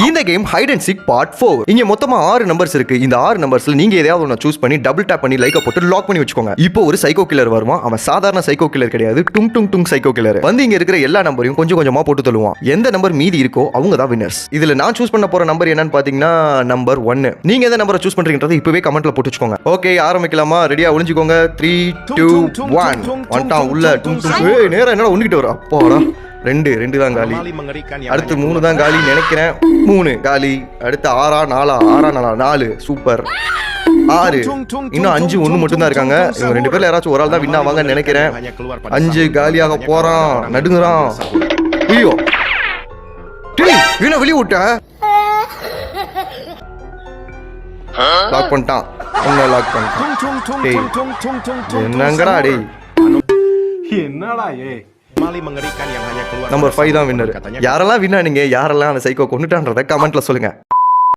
இந்த game hide and seek part 4. இங்க மொத்தமா 6 நம்பர்ஸ் இருக்கு. இந்த 6 நம்பர்ஸ்ல நீங்க ஏதாவது ஒண்ணு சூஸ் பண்ணி டபுள் டேப் பண்ணி லைக்க போட்டு லாக் பண்ணி வச்சுக்கோங்க. இப்போ ஒரு சைக்கோ கில்லர் வருவான். அவன் சாதாரண சைக்கோ கில்லர் கிடையாது, டுங் டுங் டுங் சைக்கோ கில்லர். வந்து இங்க இருக்கிற எல்லா நம்பரையும் கொஞ்சம் கொஞ்சமா போட்டு தள்ளுவான். எந்த நம்பர் மீதி இருக்கோ அவங்க தான் வின்னர்ஸ். இதுல நான் சூஸ் பண்ண போற நம்பர் என்னன்னு பாத்தீங்கன்னா நம்பர் 1. நீங்க எந்த நம்பரை சூஸ் பண்றீங்கன்றதை இப்பவே கமெண்ட்ல போட்டு வச்சுக்கோங்க. ஓகே, ஆரம்பிக்கலாமா? ரெடியா ஒளிஞ்சுக்கோங்க. 3 2 1 வந்துட்டான் உள்ள. டுங் டுங். ஏய் நேரா என்னடா ஒண்ணுகிட்ட வர. அப்பாடா. ரெண்டு தான் காலி. அடுத்து 3 தான் காலி நினைக்கிறேன். 3 காலி. அடுத்து 6 4 சூப்பர். 6 இன்னும் 5 ஒண்ணு மட்டும் தான் இருக்காங்க. இவங்க 2 பேர்ல யாராச்சும் ஒரு ஆள் தான் வின் ஆவாங்கன்னு நினைக்கிறேன். 5 காலியாக போறான். நடுங்குறான். ஐயோ டேய் இவனை வெளிய விட்ட. லாக் பண்ணிட்டான். உன்னை லாக் பண்ணிட்டான். டேய் என்னங்கடா டேய். என்னடா ஏய். நம்பர் 5 தான் வின்னர். யாரெல்லாம் வின் ஆனீங்க, யாரெல்லாம் அந்த சைக்கோ கொண்டுட்டான்றத கமெண்ட்ல சொல்லுங்க.